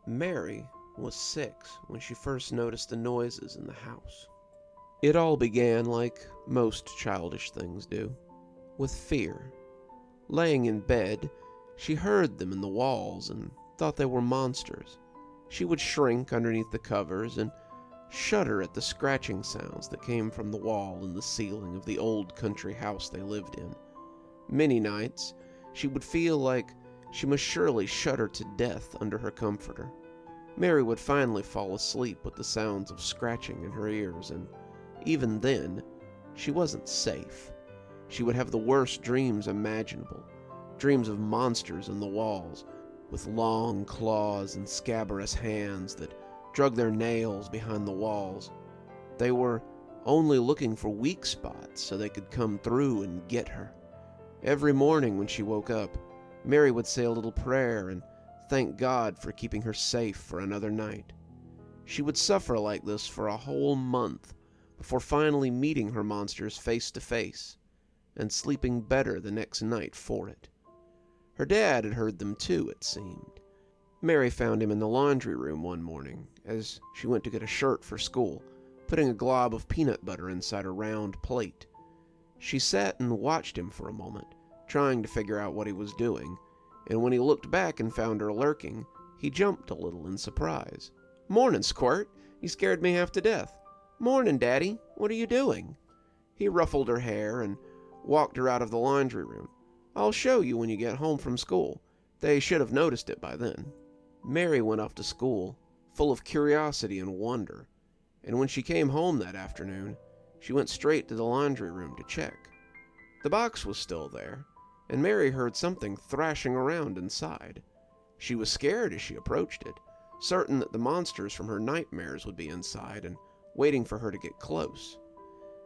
Mary was 6 when she first noticed the noises in the house. It all began like most childish things do, with fear. Laying in bed, she heard them in the walls and thought they were monsters. She would shrink underneath the covers and shudder at the scratching sounds that came from the wall and the ceiling of the old country house they lived in. Many nights, she would feel like she must surely shudder to death under her comforter. Mary would finally fall asleep with the sounds of scratching in her ears, and even then, she wasn't safe. She would have the worst dreams imaginable, dreams of monsters in the walls, with long claws and scabrous hands that drug their nails behind the walls. They were only looking for weak spots so they could come through and get her. Every morning when she woke up, Mary would say a little prayer and thank God for keeping her safe for another night. She would suffer like this for a whole month before finally meeting her monsters face to face and sleeping better the next night for it. Her dad had heard them too, it seemed. Mary found him in the laundry room one morning as she went to get a shirt for school, putting a glob of peanut butter inside a round plate. She sat and watched him for a moment, trying to figure out what he was doing, and when he looked back and found her lurking, he jumped a little in surprise. "Mornin', Squirt. You scared me half to death." "Mornin', Daddy. What are you doing?" He ruffled her hair and walked her out of the laundry room. "I'll show you when you get home from school. They should have noticed it by then." Mary went off to school, full of curiosity and wonder, and when she came home that afternoon, she went straight to the laundry room to check. The box was still there, and Mary heard something thrashing around inside. She was scared as she approached it, certain that the monsters from her nightmares would be inside and waiting for her to get close.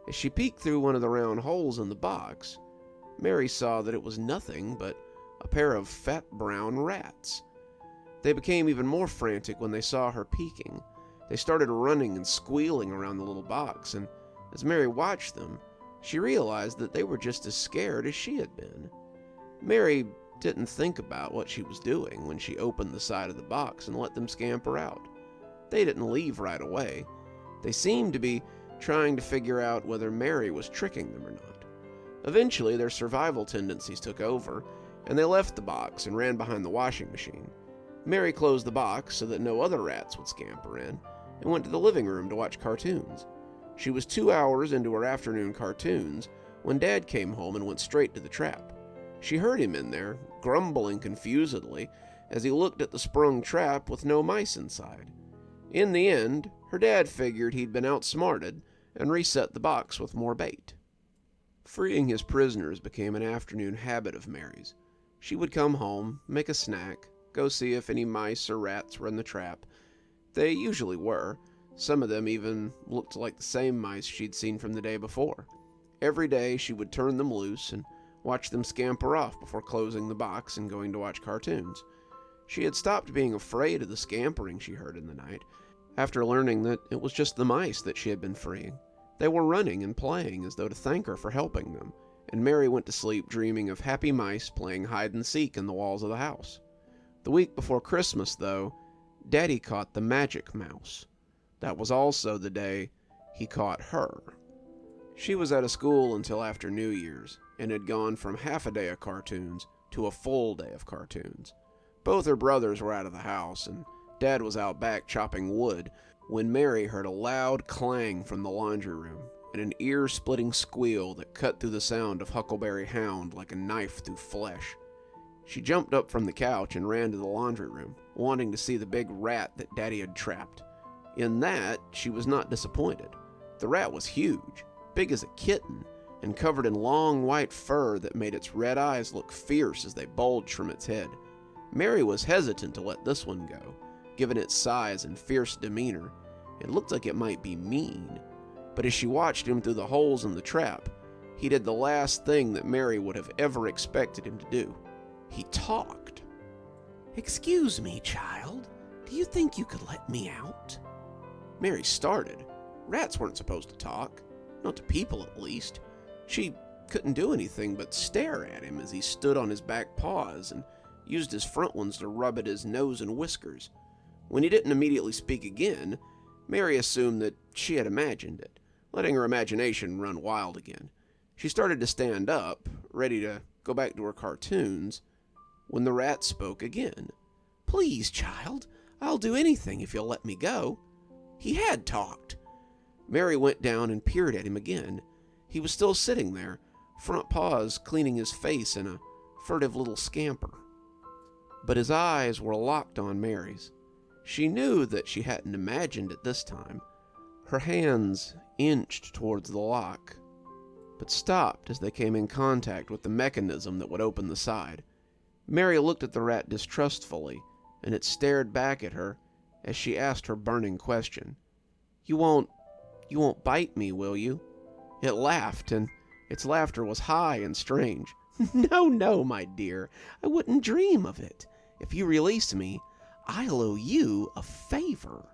As she peeked through one of the round holes in the box, Mary saw that it was nothing but a pair of fat brown rats. They became even more frantic when they saw her peeking. They started running and squealing around the little box, and as Mary watched them, she realized that they were just as scared as she had been. Mary didn't think about what she was doing when she opened the side of the box and let them scamper out. They didn't leave right away. They seemed to be trying to figure out whether Mary was tricking them or not. Eventually, their survival tendencies took over, and they left the box and ran behind the washing machine. Mary closed the box so that no other rats would scamper in, and went to the living room to watch cartoons. She was 2 hours into her afternoon cartoons when Dad came home and went straight to the trap. She heard him in there, grumbling confusedly as he looked at the sprung trap with no mice inside. In the end, her dad figured he'd been outsmarted and reset the box with more bait. Freeing his prisoners became an afternoon habit of Mary's. She would come home, make a snack, go see if any mice or rats were in the trap. They usually were. Some of them even looked like the same mice she'd seen from the day before. Every day she would turn them loose and watch them scamper off before closing the box and going to watch cartoons. She had stopped being afraid of the scampering she heard in the night, after learning that it was just the mice that she had been freeing. They were running and playing as though to thank her for helping them, and Mary went to sleep dreaming of happy mice playing hide-and-seek in the walls of the house. The week before Christmas, though, Daddy caught the magic mouse. That was also the day he caught her. She was out of school until after New Year's, and had gone from half a day of cartoons to a full day of cartoons. Both her brothers were out of the house, and Dad was out back chopping wood, when Mary heard a loud clang from the laundry room, and an ear-splitting squeal that cut through the sound of Huckleberry Hound like a knife through flesh. She jumped up from the couch and ran to the laundry room, wanting to see the big rat that Daddy had trapped. In that, she was not disappointed. The rat was huge, big as a kitten, and covered in long white fur that made its red eyes look fierce as they bulged from its head. Mary was hesitant to let this one go, given its size and fierce demeanor. It looked like it might be mean. But as she watched him through the holes in the trap, he did the last thing that Mary would have ever expected him to do. He talked. "Excuse me, child. Do you think you could let me out?" Mary started. Rats weren't supposed to talk. Not to people, at least. She couldn't do anything but stare at him as he stood on his back paws and used his front ones to rub at his nose and whiskers. When he didn't immediately speak again, Mary assumed that she had imagined it, letting her imagination run wild again. She started to stand up, ready to go back to her cartoons, when the rat spoke again. "Please, child, I'll do anything if you'll let me go." He had talked. Mary went down and peered at him again. He was still sitting there, front paws cleaning his face in a furtive little scamper. But his eyes were locked on Mary's. She knew that she hadn't imagined it this time. Her hands inched towards the lock, but stopped as they came in contact with the mechanism that would open the side. Mary looked at the rat distrustfully, and it stared back at her as she asked her burning question. You won't bite me, will you?" It laughed, and its laughter was high and strange. "No, no, my dear, I wouldn't dream of it. If you release me, I'll owe you a favor."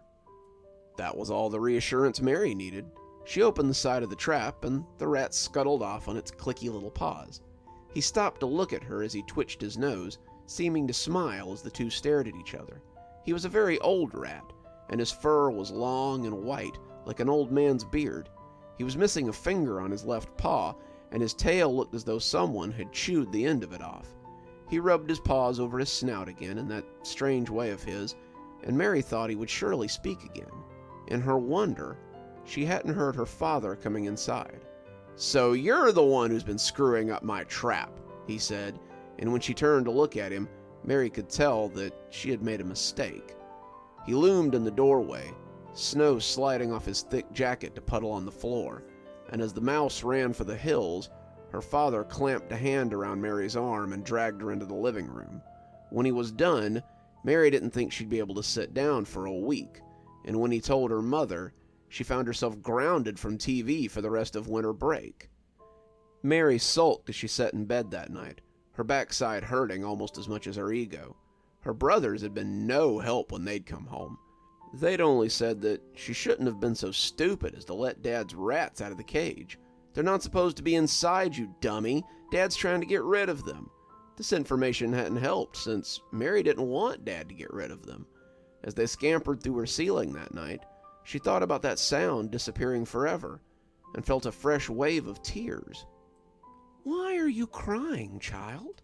That was all the reassurance Mary needed. She opened the side of the trap, and the rat scuttled off on its clicky little paws. He stopped to look at her as he twitched his nose, seeming to smile as the two stared at each other. He was a very old rat, and his fur was long and white, like an old man's beard. He was missing a finger on his left paw, and his tail looked as though someone had chewed the end of it off. He rubbed his paws over his snout again in that strange way of his, and Mary thought he would surely speak again. In her wonder, she hadn't heard her father coming inside. "So you're the one who's been screwing up my trap," he said, and when she turned to look at him, Mary could tell that she had made a mistake. He loomed in the doorway, snow sliding off his thick jacket to puddle on the floor, and as the mouse ran for the hills, her father clamped a hand around Mary's arm and dragged her into the living room. When he was done, Mary didn't think she'd be able to sit down for a week, and when he told her mother, she found herself grounded from TV for the rest of winter break. Mary sulked as she sat in bed that night, her backside hurting almost as much as her ego. Her brothers had been no help when they'd come home. They'd only said that she shouldn't have been so stupid as to let Dad's rats out of the cage. "They're not supposed to be inside, you dummy. Dad's trying to get rid of them." This information hadn't helped, since Mary didn't want Dad to get rid of them. As they scampered through her ceiling that night, she thought about that sound disappearing forever, and felt a fresh wave of tears. "Why are you crying, child?"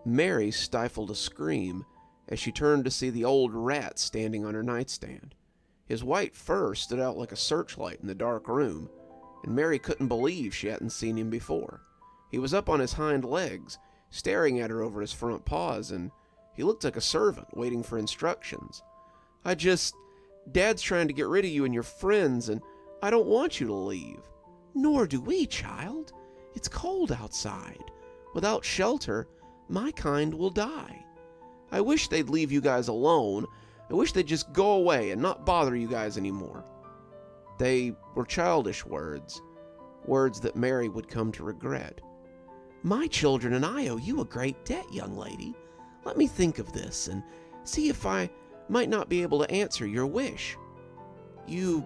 Mary stifled a scream as she turned to see the old rat standing on her nightstand. His white fur stood out like a searchlight in the dark room, and Mary couldn't believe she hadn't seen him before. He was up on his hind legs, staring at her over his front paws, and he looked like a servant waiting for instructions. Dad's trying to get rid of you and your friends, and I don't want you to leave." "Nor do we, child. It's cold outside. Without shelter, my kind will die. I wish they'd leave you guys alone. I wish they'd just go away and not bother you guys anymore." They were childish words that Mary would come to regret. "My children and I owe you a great debt, young lady. Let me think of this and see if I might not be able to answer your wish." You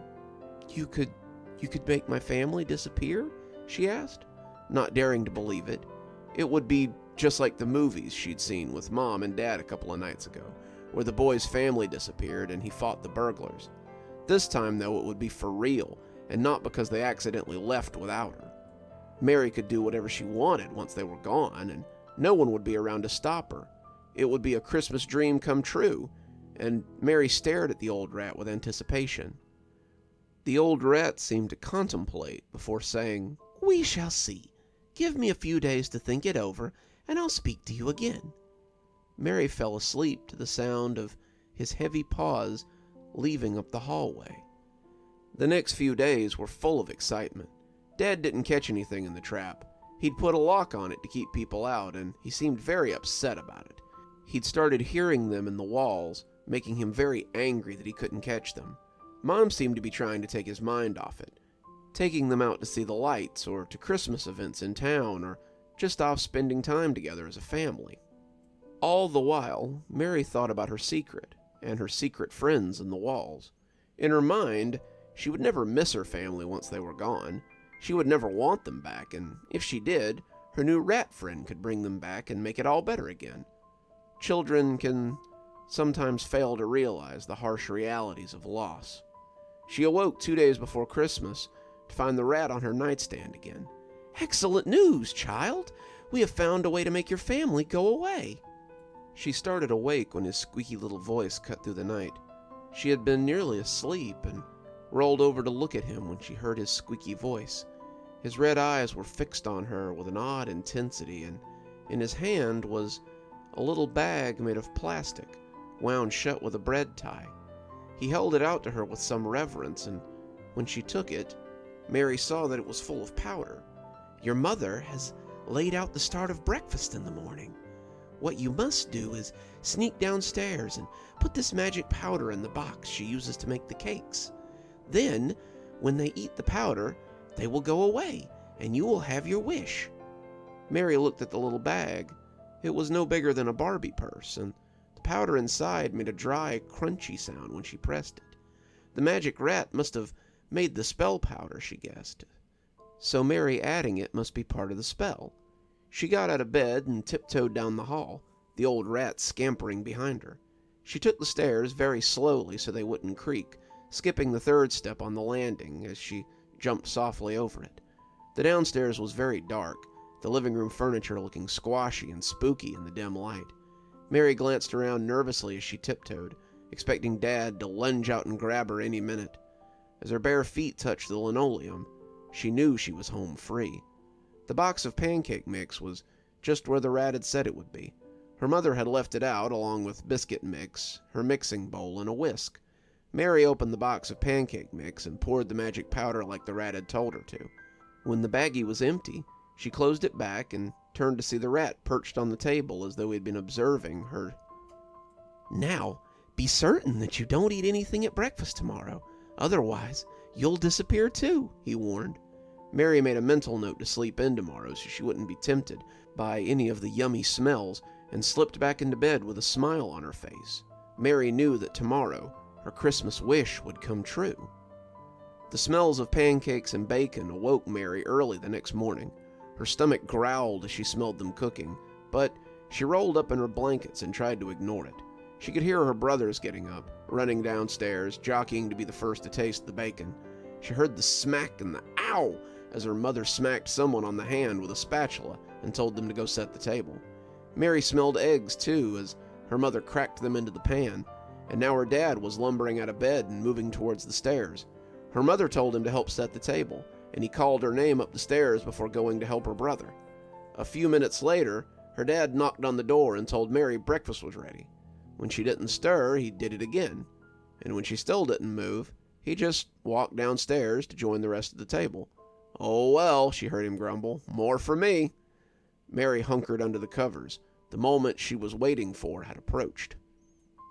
could make my family disappear?" she asked, not daring to believe it. It would be just like the movies she'd seen with Mom and Dad a couple of nights ago, where the boy's family disappeared and he fought the burglars. This time, though, it would be for real, and not because they accidentally left without her. Mary could do whatever she wanted once they were gone, and no one would be around to stop her. It would be a Christmas dream come true, and Mary stared at the old rat with anticipation. The old rat seemed to contemplate before saying, "We shall see. Give me a few days to think it over, and I'll speak to you again." Mary fell asleep to the sound of his heavy paws leaving up the hallway. The next few days were full of excitement. Dad didn't catch anything in the trap. He'd put a lock on it to keep people out, and he seemed very upset about it. He'd started hearing them in the walls, making him very angry that he couldn't catch them. Mom seemed to be trying to take his mind off it, taking them out to see the lights or to Christmas events in town or just off spending time together as a family. All the while, Mary thought about her secret and her secret friends in the walls. In her mind, she would never miss her family once they were gone. She would never want them back, and if she did, her new rat friend could bring them back and make it all better again. Children can sometimes fail to realize the harsh realities of loss. She awoke 2 days before Christmas to find the rat on her nightstand again. "Excellent news, child! We have found a way to make your family go away." She started awake when his squeaky little voice cut through the night. She had been nearly asleep and rolled over to look at him when she heard his squeaky voice. His red eyes were fixed on her with an odd intensity, and in his hand was a little bag made of plastic, wound shut with a bread tie. He held it out to her with some reverence, and when she took it, Mary saw that it was full of powder. "Your mother has laid out the start of breakfast in the morning. What you must do is sneak downstairs and put this magic powder in the box she uses to make the cakes. Then, when they eat the powder, they will go away, and you will have your wish." Mary looked at the little bag. It was no bigger than a Barbie purse, and the powder inside made a dry, crunchy sound when she pressed it. The magic rat must have made the spell powder, she guessed. So Mary adding it must be part of the spell. She got out of bed and tiptoed down the hall, the old rat scampering behind her. She took the stairs very slowly so they wouldn't creak, skipping the third step on the landing as she jumped softly over it. The downstairs was very dark, the living room furniture looking squashy and spooky in the dim light. Mary glanced around nervously as she tiptoed, expecting Dad to lunge out and grab her any minute. As her bare feet touched the linoleum, she knew she was home free. The box of pancake mix was just where the rat had said it would be. Her mother had left it out along with biscuit mix, her mixing bowl, and a whisk. Mary opened the box of pancake mix and poured the magic powder like the rat had told her to. When the baggie was empty, she closed it back and turned to see the rat perched on the table as though he had been observing her. "Now, be certain that you don't eat anything at breakfast tomorrow. Otherwise, you'll disappear too," he warned. Mary made a mental note to sleep in tomorrow so she wouldn't be tempted by any of the yummy smells and slipped back into bed with a smile on her face. Mary knew that tomorrow her Christmas wish would come true. The smells of pancakes and bacon awoke Mary early the next morning. Her stomach growled as she smelled them cooking, but she rolled up in her blankets and tried to ignore it. She could hear her brothers getting up, running downstairs, jockeying to be the first to taste the bacon. She heard the smack and the ow as her mother smacked someone on the hand with a spatula and told them to go set the table. Mary smelled eggs too as her mother cracked them into the pan, and now her dad was lumbering out of bed and moving towards the stairs. Her mother told him to help set the table, and he called her name up the stairs before going to help her brother. A few minutes later, her dad knocked on the door and told Mary breakfast was ready. When she didn't stir, he did it again, and when she still didn't move, he just walked downstairs to join the rest of the table. "Oh well," she heard him grumble, "more for me." Mary hunkered under the covers. The moment she was waiting for had approached.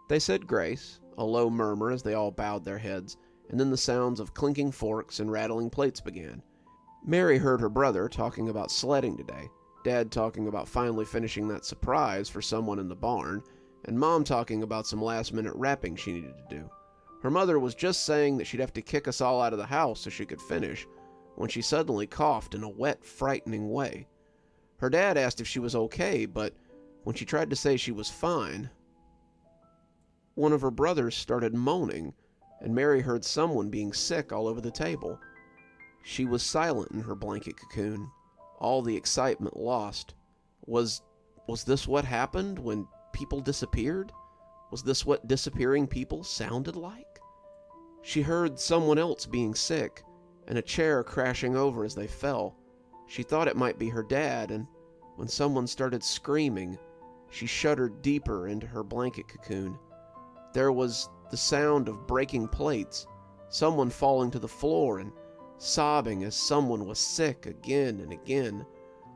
They said grace, a low murmur as they all bowed their heads, and then the sounds of clinking forks and rattling plates began. Mary heard her brother talking about sledding today, Dad talking about finally finishing that surprise for someone in the barn, and Mom talking about some last-minute wrapping she needed to do. Her mother was just saying that she'd have to kick us all out of the house so she could finish, when she suddenly coughed in a wet, frightening way. Her dad asked if she was okay, but when she tried to say she was fine, one of her brothers started moaning, and Mary heard someone being sick all over the table. She was silent in her blanket cocoon, all the excitement lost. Was this what happened when people disappeared? Was this what disappearing people sounded like? She heard someone else being sick, and a chair crashing over as they fell. She thought it might be her dad, and when someone started screaming, she shuddered deeper into her blanket cocoon. There was the sound of breaking plates, someone falling to the floor and sobbing as someone was sick again and again.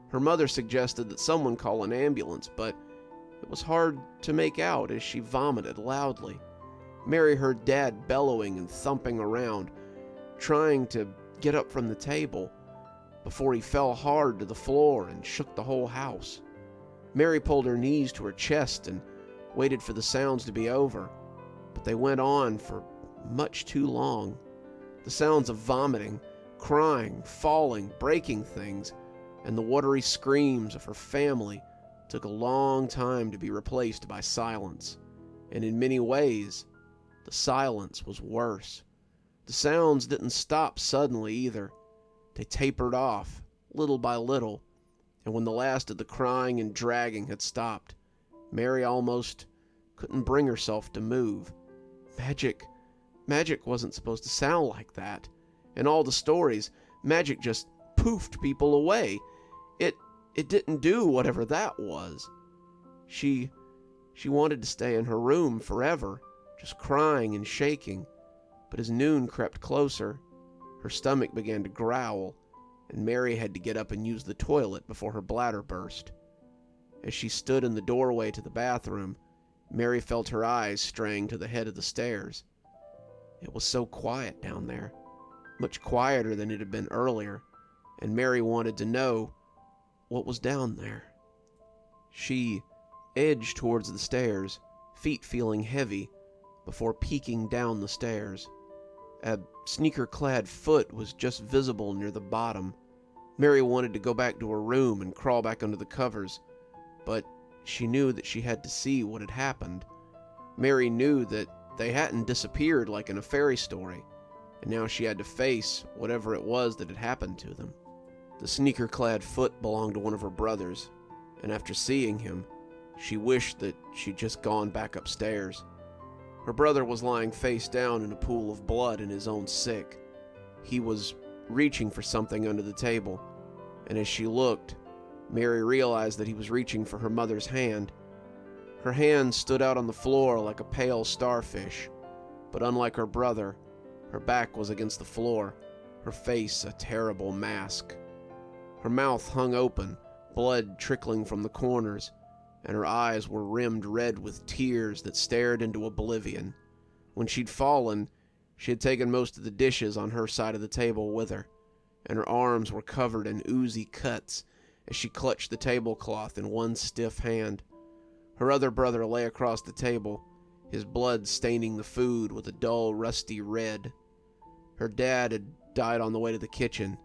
Her mother suggested that someone call an ambulance, but it was hard to make out as she vomited loudly. Mary heard Dad bellowing and thumping around, trying to get up from the table, before he fell hard to the floor and shook the whole house. Mary pulled her knees to her chest and waited for the sounds to be over, but they went on for much too long. The sounds of vomiting, crying, falling, breaking things, and the watery screams of her family took a long time to be replaced by silence. And in many ways, the silence was worse. The sounds didn't stop suddenly either. They tapered off, little by little, and when the last of the crying and dragging had stopped, Mary almost couldn't bring herself to move. Magic wasn't supposed to sound like that. In all the stories, magic just poofed people away. It didn't do whatever that was. She wanted to stay in her room forever, just crying and shaking. But as noon crept closer, her stomach began to growl, and Mary had to get up and use the toilet before her bladder burst. As she stood in the doorway to the bathroom, Mary felt her eyes straying to the head of the stairs. It was so quiet down there, much quieter than it had been earlier, and Mary wanted to know what was down there. She edged towards the stairs, feet feeling heavy, before peeking down the stairs. A sneaker-clad foot was just visible near the bottom. Mary wanted to go back to her room and crawl back under the covers, but she knew that she had to see what had happened. Mary knew that they hadn't disappeared like in a fairy story, and now she had to face whatever it was that had happened to them. The sneaker-clad foot belonged to one of her brothers, and after seeing him, she wished that she'd just gone back upstairs. Her brother was lying face down in a pool of blood in his own sick. He was reaching for something under the table, and as she looked, Mary realized that he was reaching for her mother's hand. Her hand stood out on the floor like a pale starfish, but unlike her brother, her back was against the floor, her face a terrible mask. Her mouth hung open, blood trickling from the corners, and her eyes were rimmed red with tears that stared into oblivion. When she'd fallen, she had taken most of the dishes on her side of the table with her, and her arms were covered in oozy cuts as she clutched the tablecloth in one stiff hand. Her other brother lay across the table, his blood staining the food with a dull, rusty red. Her dad had died on the way to the kitchen,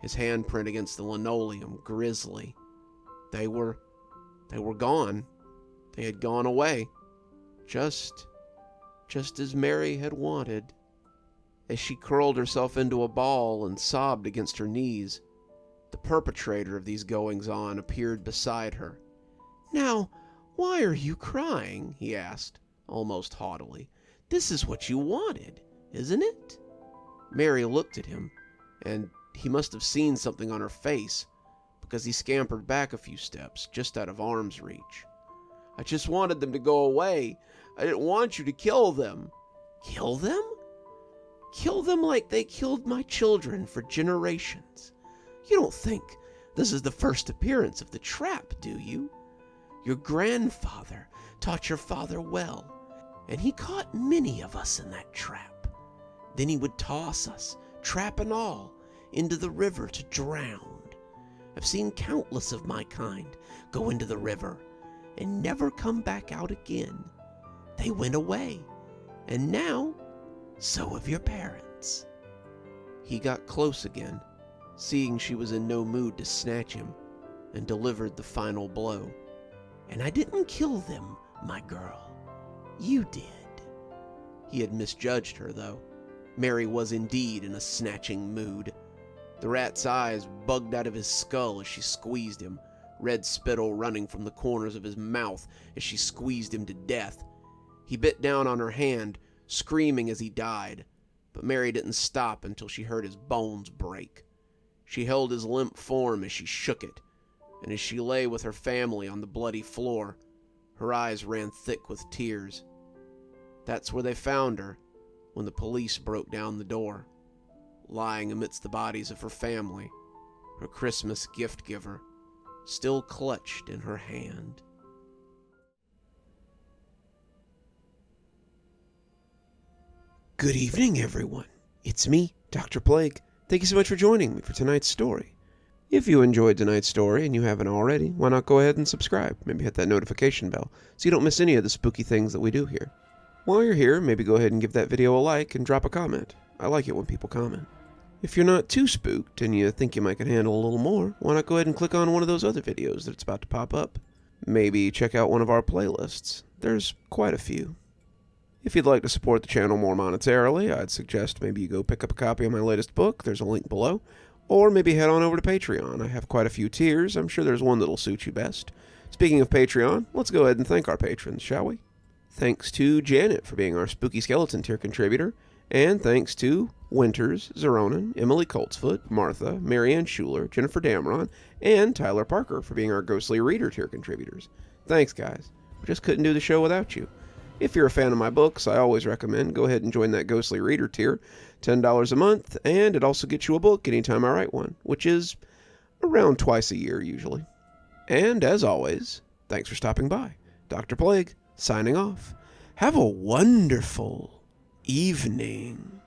his handprint against the linoleum, grisly. They were gone. They had gone away. Just as Mary had wanted. As she curled herself into a ball and sobbed against her knees, the perpetrator of these goings-on appeared beside her. "Now, why are you crying?" he asked, almost haughtily. "This is what you wanted, isn't it?" Mary looked at him, and he must have seen something on her face, because he scampered back a few steps, just out of arm's reach. "I just wanted them to go away. I didn't want you to kill them." "Kill them? Kill them like they killed my children for generations. You don't think this is the first appearance of the trap, do you? Your grandfather taught your father well, and he caught many of us in that trap. Then he would toss us, trap and all, into the river to drown. I've seen countless of my kind go into the river and never come back out again. They went away, and now, so have your parents." He got close again, seeing she was in no mood to snatch him, and delivered the final blow. "And I didn't kill them, my girl. You did." He had misjudged her, though. Mary was indeed in a snatching mood. The rat's eyes bugged out of his skull as she squeezed him, red spittle running from the corners of his mouth as she squeezed him to death. He bit down on her hand, screaming as he died, but Mary didn't stop until she heard his bones break. She held his limp form as she shook it, and as she lay with her family on the bloody floor, her eyes ran thick with tears. That's where they found her when the police broke down the door, lying amidst the bodies of her family, her Christmas gift giver, still clutched in her hand. Good evening, everyone. It's me, Dr. Plague. Thank you so much for joining me for tonight's story. If you enjoyed tonight's story and you haven't already, why not go ahead and subscribe? Maybe hit that notification bell so you don't miss any of the spooky things that we do here. While you're here, maybe go ahead and give that video a like and drop a comment. I like it when people comment. If you're not too spooked and you think you might can handle a little more, why not go ahead and click on one of those other videos that's about to pop up? Maybe check out one of our playlists. There's quite a few. If you'd like to support the channel more monetarily, I'd suggest maybe you go pick up a copy of my latest book. There's a link below. Or maybe head on over to Patreon. I have quite a few tiers. I'm sure there's one that'll suit you best. Speaking of Patreon, let's go ahead and thank our patrons, shall we? Thanks to Janet for being our Spooky Skeleton tier contributor. And thanks to Winters, Xaronan, Emily Coltsfoot, Martha, Marianne Schuler, Jennifer Damron, and Tyler Parker for being our Ghostly Reader tier contributors. Thanks, guys. We just couldn't do the show without you. If you're a fan of my books, I always recommend go ahead and join that Ghostly Reader tier. $10 a month, and it also gets you a book anytime I write one, which is around twice a year usually. And as always, thanks for stopping by. Dr. Plague, signing off. Have a wonderful evening.